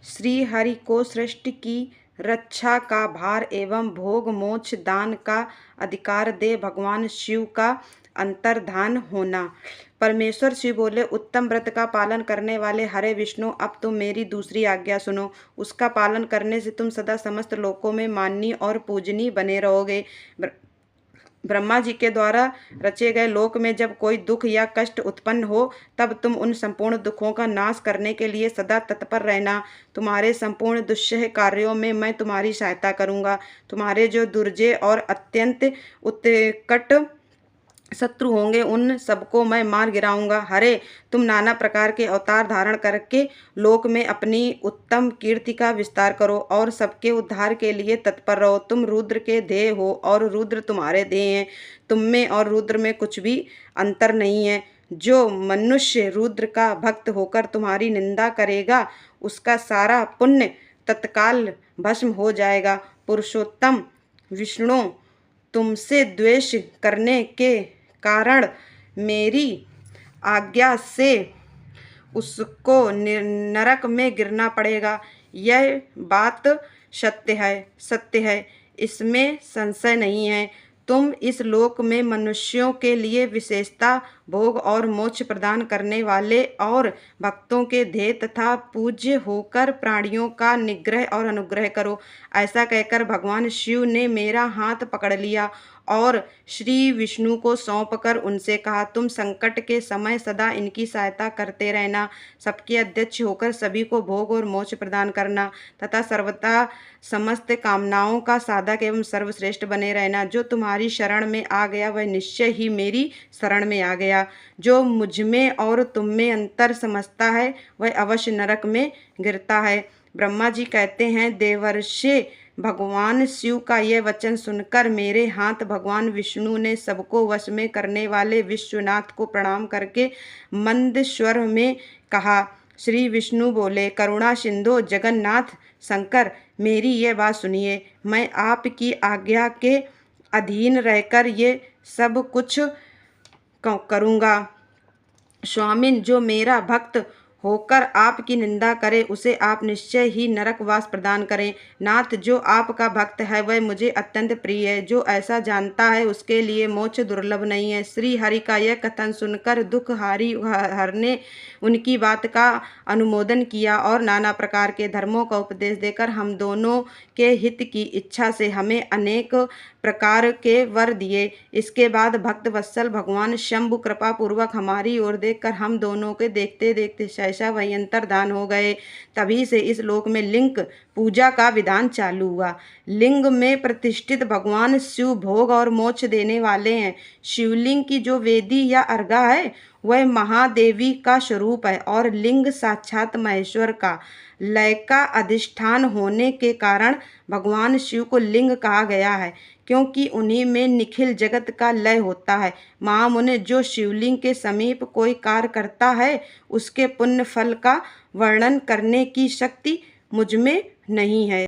श्री हरि को सृष्टि की रक्षा का भार एवं भोग मोक्ष दान का अधिकार दे भगवान शिव का अंतर्धान होना। परमेश्वर शिव बोले, उत्तम व्रत का पालन करने वाले हरे विष्णु, अब तुम मेरी दूसरी आज्ञा सुनो। उसका पालन करने से तुम सदा समस्त लोकों में माननीय और पूजनीय बने रहोगे। ब्रह्मा जी के द्वारा रचे गए लोक में जब कोई दुख या कष्ट उत्पन्न हो, तब तुम उन संपूर्ण दुखों का नाश करने के लिए सदा तत्पर रहना। तुम्हारे संपूर्ण दुस्सह कार्यों में मैं तुम्हारी सहायता करूंगा। तुम्हारे जो दुर्जय और अत्यंत उत्कट शत्रु होंगे, उन सबको मैं मार गिराऊंगा। हरे, तुम नाना प्रकार के अवतार धारण करके लोक में अपनी उत्तम कीर्ति का विस्तार करो और सबके उद्धार के लिए तत्पर रहो। तुम रुद्र के देह हो और रुद्र तुम्हारे देह हैं। तुम में और रुद्र में कुछ भी अंतर नहीं है। जो मनुष्य रुद्र का भक्त होकर तुम्हारी निंदा करेगा, उसका सारा पुण्य तत्काल भस्म हो जाएगा। पुरुषोत्तम विष्णु, तुमसे द्वेष करने के कारण मेरी आज्ञा से उसको नरक में गिरना पड़ेगा। यह बात सत्य है, इसमें संशय नहीं है। तुम इस लोक में मनुष्यों के लिए विशेषता भोग और मोक्ष प्रदान करने वाले और भक्तों के ध्येय तथा पूज्य होकर प्राणियों का निग्रह और अनुग्रह करो। ऐसा कहकर भगवान शिव ने मेरा हाथ पकड़ लिया और श्री विष्णु को सौंपकर उनसे कहा, तुम संकट के समय सदा इनकी सहायता करते रहना। सबके अध्यक्ष होकर सभी को भोग और मोक्ष प्रदान करना तथा सर्वथा समस्त कामनाओं का साधक एवं सर्वश्रेष्ठ बने रहना। जो तुम्हारी शरण में आ गया वह निश्चय ही मेरी शरण में आ गया। जो मुझ में और तुम में अंतर समझता है वह अवश्य नरक में गिरता है। ब्रह्मा जी कहते हैं, देवर्षि भगवान शिव का यह वचन सुनकर मेरे हाथ भगवान विष्णु ने सबको वश में करने वाले विश्वनाथ को प्रणाम करके मंद स्वर में कहा। श्री विष्णु बोले, करुणा सिंधु जगन्नाथ शंकर, मेरी यह बात सुनिए। मैं आपकी आज्ञा के अधीन रहकर ये सब कुछ करूँगा। स्वामिन, जो मेरा भक्त होकर आपकी निंदा करे उसे आप निश्चय ही नरकवास प्रदान करें। नाथ, जो आपका भक्त है वह मुझे अत्यंत प्रिय है। जो ऐसा जानता है उसके लिए मोक्ष दुर्लभ नहीं है। श्री हरि का यह कथन सुनकर दुख हर ने उनकी बात का अनुमोदन किया और नाना प्रकार के धर्मों का उपदेश देकर हम दोनों के हित की इच्छा से हमें अनेक प्रकार के वर दिए। इसके बाद भक्त वत्सल भगवान शंभु कृपा पूर्वक हमारी ओर देखकर हम दोनों के देखते देखते सहसा वही अंतर्धान हो गए। तभी से इस लोक में लिंग पूजा का विधान चालू हुआ। लिंग में प्रतिष्ठित भगवान शिव भोग और मोक्ष देने वाले हैं। शिवलिंग की जो वेदी या अर्घा है वह महादेवी का स्वरूप है और लिंग साक्षात महेश्वर का लय का अधिष्ठान होने के कारण भगवान शिव को लिंग कहा गया है, क्योंकि उन्हीं में निखिल जगत का लय होता है। महामुने, जो शिवलिंग के समीप कोई कार्य करता है उसके पुण्य फल का वर्णन करने की शक्ति मुझ में नहीं है।